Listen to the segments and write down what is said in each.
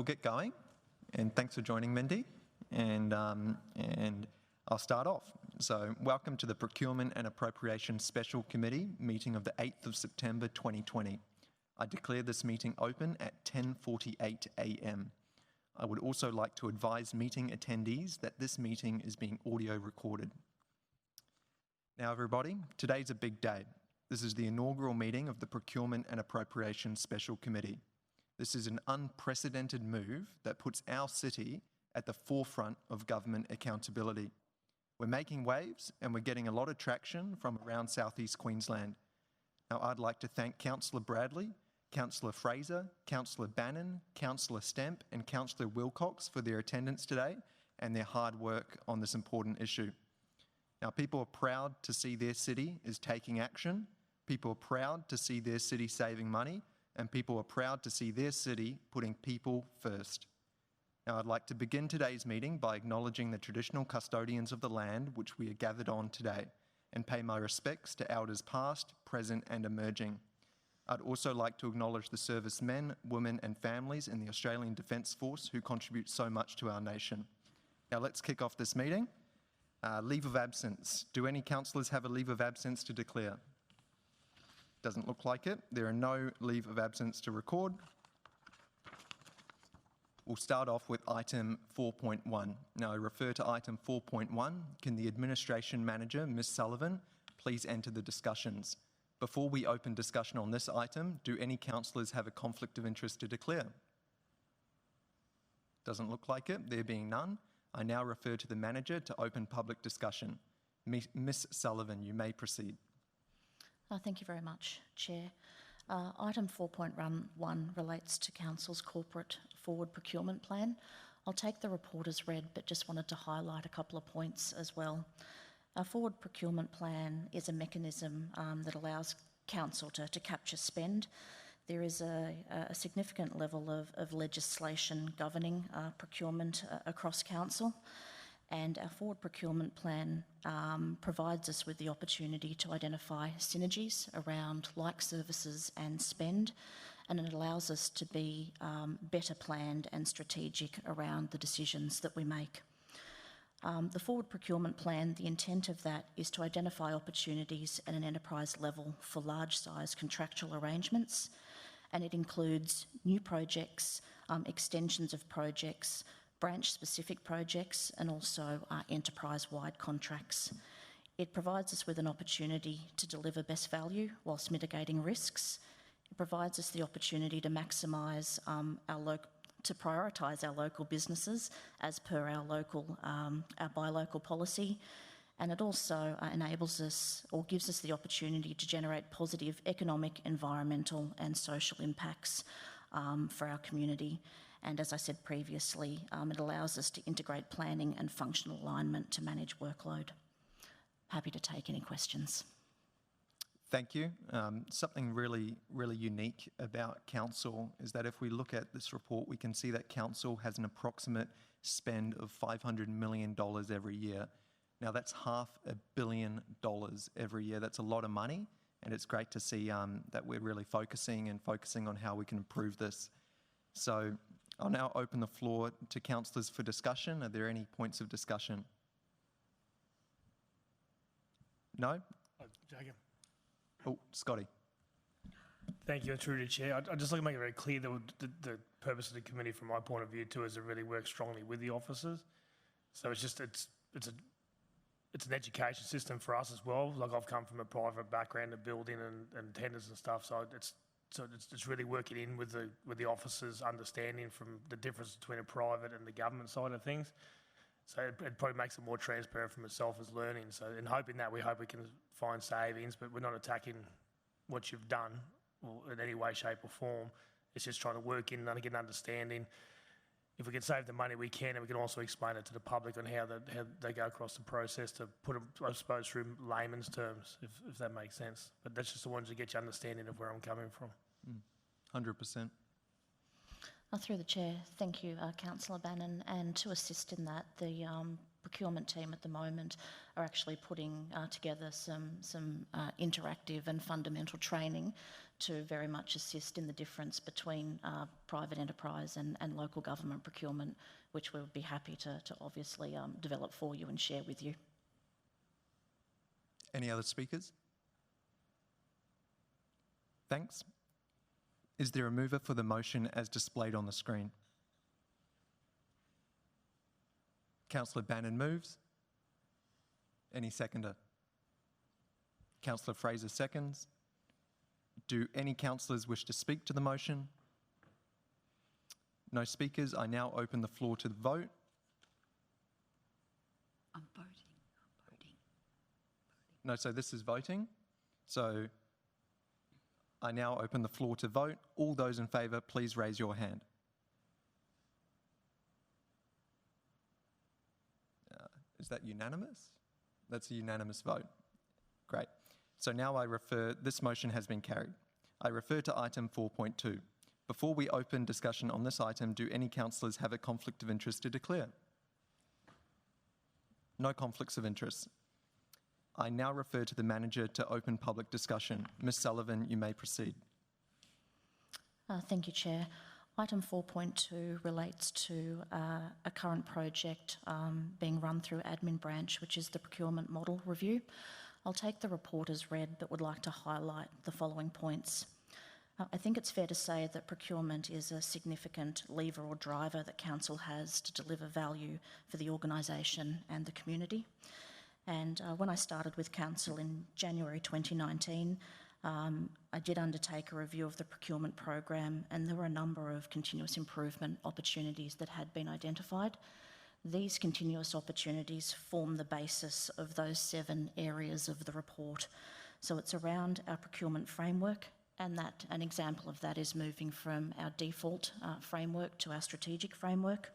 We'll get going, and thanks for joining, Mindy. And I'll start off. So, welcome to the Procurement and Appropriations Special Committee meeting of the 8th of September 2020. I declare this meeting open at 10:48 a.m. I would also like to advise meeting attendees that this meeting is being audio recorded. Now, everybody, today's a big day. This is the inaugural meeting of the Procurement and Appropriations Special Committee. This is an unprecedented move that puts our city at the forefront of government accountability. We're making waves and we're getting a lot of traction from around southeast Queensland. Now, I'd like to thank Councillor Bradley, Councillor Fraser, Councillor Bannon, Councillor Stemp and Councillor Wilcox for their attendance today and their hard work on this important issue. Now, people are proud to see their city is taking action, people are proud to see their city saving money, and people are proud to see their city putting people first. Now, I'd like to begin today's meeting by acknowledging the traditional custodians of the land which we are gathered on today and pay my respects to elders past, present and emerging. I'd also like to acknowledge the servicemen, women and families in the Australian Defence Force who contribute so much to our nation. Now, let's kick off this meeting. Leave of absence. Do any councillors have a leave of absence to declare? Doesn't look like it. There are no leave of absence to record. We'll start off with item 4.1. Now, I refer to item 4.1. Can the Administration Manager, Ms. Sullivan, please enter the discussions? Before we open discussion on this item, do any councillors have a conflict of interest to declare? Doesn't look like it. There being none, I now refer to the Manager to open public discussion. Ms. Sullivan, you may proceed. Thank you very much, Chair. Item 4.1 relates to Council's corporate forward procurement plan. I'll take the report as read, but just wanted to highlight a couple of points as well. Our forward procurement plan is a mechanism that allows Council to capture spend. There is a significant level of legislation governing procurement across Council. And our forward procurement plan provides us with the opportunity to identify synergies around like services and spend, and it allows us to be better planned and strategic around the decisions that we make. The forward procurement plan, the intent of that is to identify opportunities at an enterprise level for large-size contractual arrangements, and it includes new projects, extensions of projects, branch-specific projects and also enterprise-wide contracts. It provides us with an opportunity to deliver best value whilst mitigating risks. It provides us the opportunity to maximise to prioritise our local businesses as per our buy local policy, and it also enables us or gives us the opportunity to generate positive economic, environmental and social impacts for our community. And as I said previously, it allows us to integrate planning and functional alignment to manage workload. Happy to take any questions. Thank you. Something really unique about Council is that if we look at this report, we can see that Council has an approximate spend of $500 million every year. Now, that's $500 million every year. That's a lot of money, and it's great to see that we're really focusing on how we can improve this. So I'll now open the floor to councillors for discussion. Are there any points of discussion? No? Jacob. Oh, Scotty. Thank you, through the Chair. I'd just like to make it very clear that the purpose of the committee, from my point of view, too, is to really work strongly with the officers. So it's an education system for us as well. Like, I've come from a private background of building and tenders and stuff, so it's really working in with the officers, understanding from the difference between a private and the government side of things. So it probably makes it more transparent for myself as learning. So in hoping that, we hope we can find savings, but we're not attacking what you've done or in any way, shape or form. It's just trying to work in and get an understanding. If we can save the money, we can, and we can also explain it to the public on how they go across the process to put them, I suppose, through layman's terms, if that makes sense. But that's just the ones to get you understanding of where I'm coming from. 100%. Through the Chair, thank you, Councillor Bannon. And to assist in that, the procurement team at the moment are actually putting together some interactive and fundamental training to very much assist in the difference between private enterprise and local government procurement, which we would be happy to obviously develop for you and share with you. Any other speakers? Thanks. Is there a mover for the motion as displayed on the screen? Councillor Bannon moves. Any seconder? Councillor Fraser seconds. Do any councillors wish to speak to the motion? No speakers. I now open the floor to the vote. I'm voting. No, so this is voting. So I now open the floor to vote. All those in favour, please raise your hand. Is that unanimous? That's a unanimous vote. Great. So now this motion has been carried. I refer to item 4.2. Before we open discussion on this item, do any councillors have a conflict of interest to declare? No conflicts of interest. I now refer to the manager to open public discussion. Ms Sullivan, you may proceed. Thank you, Chair. Item 4.2 relates to a current project being run through Admin Branch, which is the Procurement Model Review. I'll take the report as read, but would like to highlight the following points. I think it's fair to say that procurement is a significant lever or driver that Council has to deliver value for the organisation and the community. And when I started with Council in January 2019, I did undertake a review of the procurement program, and there were a number of continuous improvement opportunities that had been identified. These continuous opportunities form the basis of those 7 areas of the report. So it's around our procurement framework, and an example of that is moving from our default framework to our strategic framework.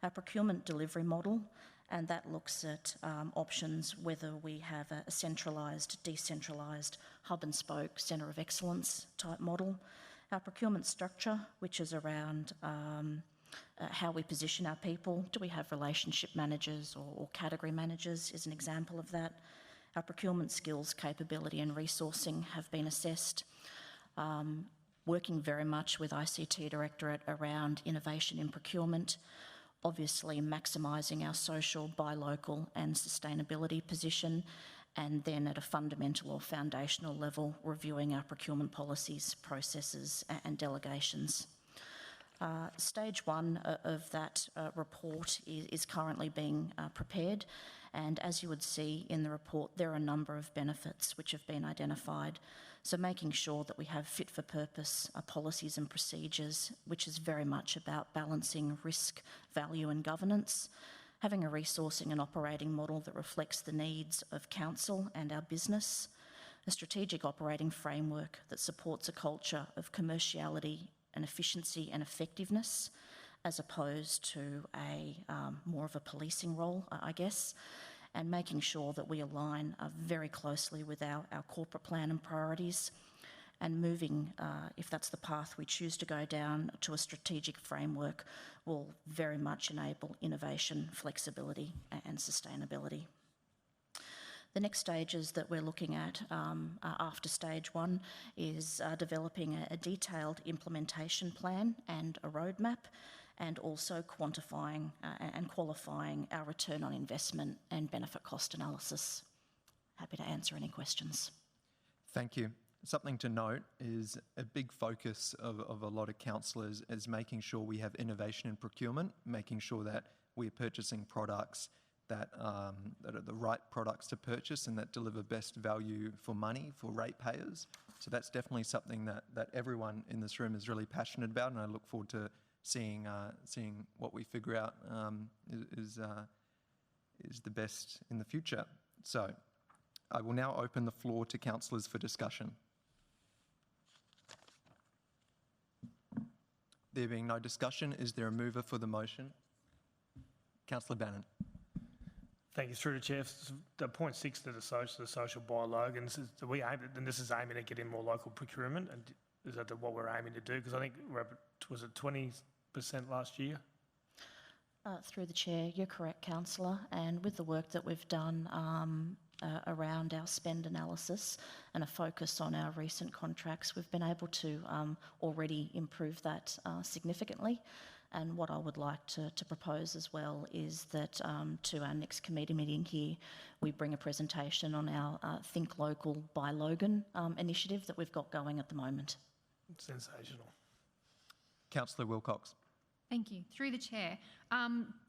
Our procurement delivery model, and that looks at options whether we have a centralised, decentralised, hub and spoke, centre of excellence type model. Our procurement structure, which is around how we position our people. Do we have relationship managers or category managers is an example of that. Our procurement skills, capability and resourcing have been assessed. Working very much with ICT Directorate around innovation in procurement. Obviously maximising our social, buy local and sustainability position, and then at a fundamental or foundational level reviewing our procurement policies, processes and delegations. Stage 1 of that report is currently being prepared, and as you would see in the report, there are a number of benefits which have been identified. So making sure that we have fit for purpose policies and procedures, which is very much about balancing risk, value and governance, having a resourcing and operating model that reflects the needs of Council and our business, a strategic operating framework that supports a culture of commerciality and efficiency and effectiveness, as opposed to more of a policing role, I guess, and making sure that we align very closely with our corporate plan and priorities, and moving, if that's the path we choose to go down, to a strategic framework will very much enable innovation, flexibility and sustainability. The next stages that we're looking at after stage 1 is developing a detailed implementation plan and a roadmap, and also quantifying and qualifying our return on investment and benefit cost analysis. Happy to answer any questions. Thank you. Something to note is a big focus of a lot of councillors is making sure we have innovation in procurement, making sure that we're purchasing products that are the right products to purchase and that deliver best value for money for ratepayers. So that's definitely something that everyone in this room is really passionate about, and I look forward to seeing what we figure out is the best in the future. So I will now open the floor to councillors for discussion. There being no discussion, is there a mover for the motion? Councillor Bannon. Thank you, through the Chair. The point 6 to the social buy local, and this is aiming at getting more local procurement, and is that what we're aiming to do? Because I think was it 20% last year? Through the Chair, you're correct, Councillor, and with the work that we've done around our spend analysis and a focus on our recent contracts, we've been able to already improve that significantly. And what I would like to propose as well is that to our next committee meeting here, we bring a presentation on our Think Local by Logan initiative that we've got going at the moment. Sensational. Councillor Wilcox. Thank you. Through the chair,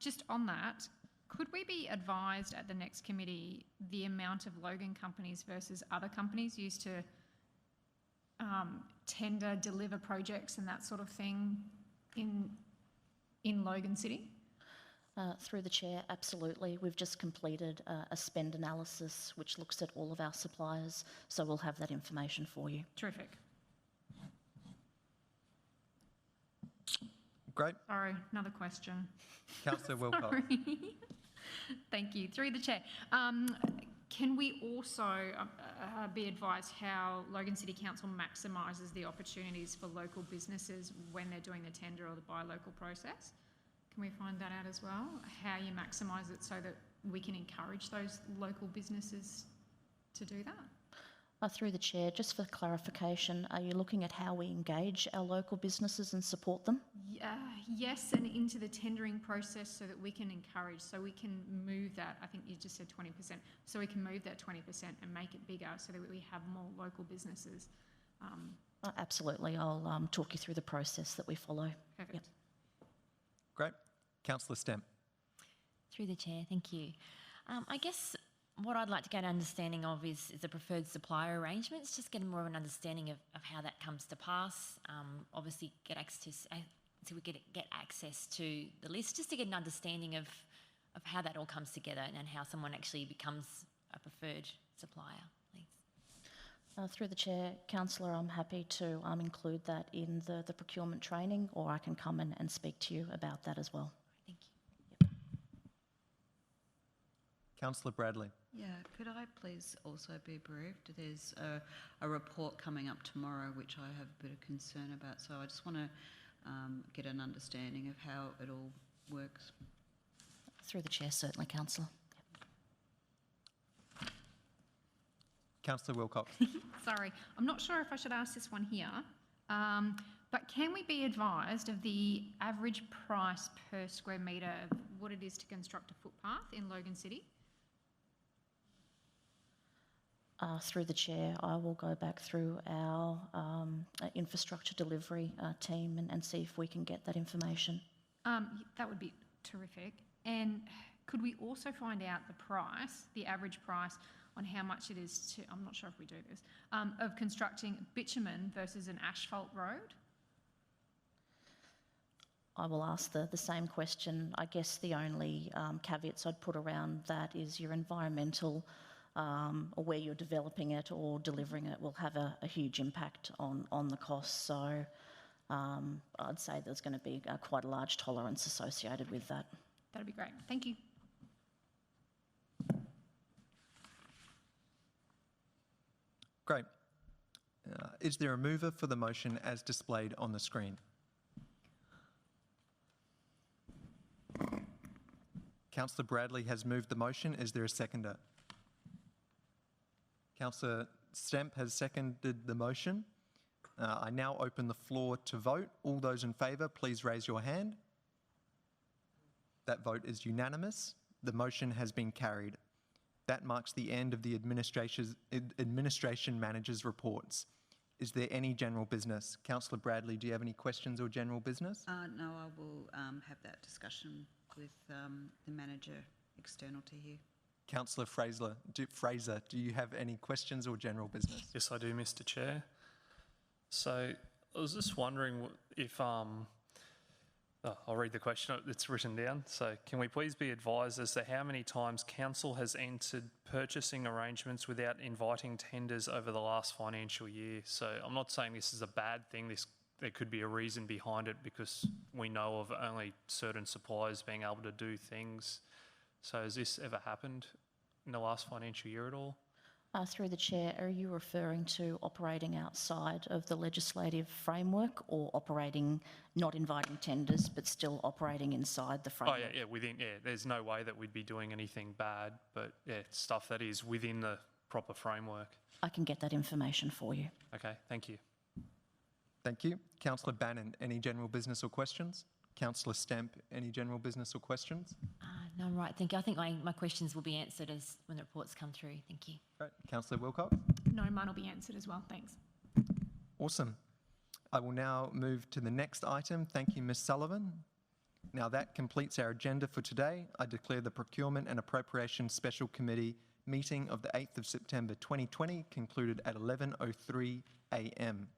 just on that, could we be advised at the next committee the amount of Logan companies versus other companies used to tender, deliver projects and that sort of thing in Logan City? Through the chair, absolutely. We've just completed a spend analysis which looks at all of our suppliers, so we'll have that information for you. Terrific. Great. Sorry, another question. Councillor Wilcox. Sorry. Thank you. Through the chair. Can we also be advised how Logan City Council maximises the opportunities for local businesses when they're doing the tender or the buy local process? Can we find that out as well? How you maximise it so that we can encourage those local businesses to do that? Through the chair, just for clarification, are you looking at how we engage our local businesses and support them? Yes, and into the tendering process so that we can encourage, so we can move that, I think you just said 20%, so we can move that 20% and make it bigger so that we have more local businesses. Absolutely. I'll talk you through the process that we follow. Perfect. Yep. Great. Councillor Stemp. Through the chair, thank you. I guess what I'd like to get an understanding of is the preferred supplier arrangements, just getting more of an understanding of how that comes to pass. Obviously, get access to the list, just to get an understanding of how that all comes together and how someone actually becomes a preferred supplier, please. Through the chair, councillor, I'm happy to include that in the procurement training, or I can come in and speak to you about that as well. Thank you. Councillor Bradley. Yeah, could I please also be briefed? There's a report coming up tomorrow which I have a bit of concern about, so I just want to get an understanding of how it all works. Through the chair, certainly, councillor. Councillor Wilcox. Sorry, I'm not sure if I should ask this one here, but can we be advised of the average price per square metre of what it is to construct a footpath in Logan City? Through the chair, I will go back through our infrastructure delivery team and see if we can get that information. That would be terrific. And could we also find out the price, the average price, on how much it is to, I'm not sure if we do this, of constructing bitumen versus an asphalt road? I will ask the same question. I guess the only caveats I'd put around that is your environmental or where you're developing it or delivering it will have a huge impact on the cost. So I'd say there's going to be quite a large tolerance associated with that. That'd be great. Thank you. Great. Is there a mover for the motion as displayed on the screen? Councillor Bradley has moved the motion. Is there a seconder? Councillor Stemp has seconded the motion. I now open the floor to vote. All those in favour, please raise your hand. That vote is unanimous. The motion has been carried. That marks the end of the administration manager's reports. Is there any general business? Councillor Bradley, do you have any questions or general business? No, I will have that discussion with the manager external to here. Councillor Fraser, do you have any questions or general business? Yes, I do, Mr. Chair. So I was just wondering if, I'll read the question, it's written down. So can we please be advised as to how many times council has entered purchasing arrangements without inviting tenders over the last financial year? So I'm not saying this is a bad thing. There could be a reason behind it because we know of only certain suppliers being able to do things. So has this ever happened in the last financial year at all? Through the chair, are you referring to operating outside of the legislative framework or operating, not inviting tenders, but still operating inside the Oh, framework? yeah, there's no way that we'd be doing anything bad, but yeah, it's stuff that is within the proper framework. I can get that information for you. Okay, thank you. Thank you. Councillor Bannon, any general business or questions? Councillor Stamp, any general business or questions? No, I'm right. Thank you. I think my questions will be answered as when the reports come through. Thank you. Great. Councillor Wilcox? No, mine will be answered as well. Thanks. Awesome. I will now move to the next item. Thank you, Ms Sullivan. Now that completes our agenda for today. I declare the Procurement and Appropriations Special Committee meeting of the 8th of September 2020 concluded at 11:03 a.m.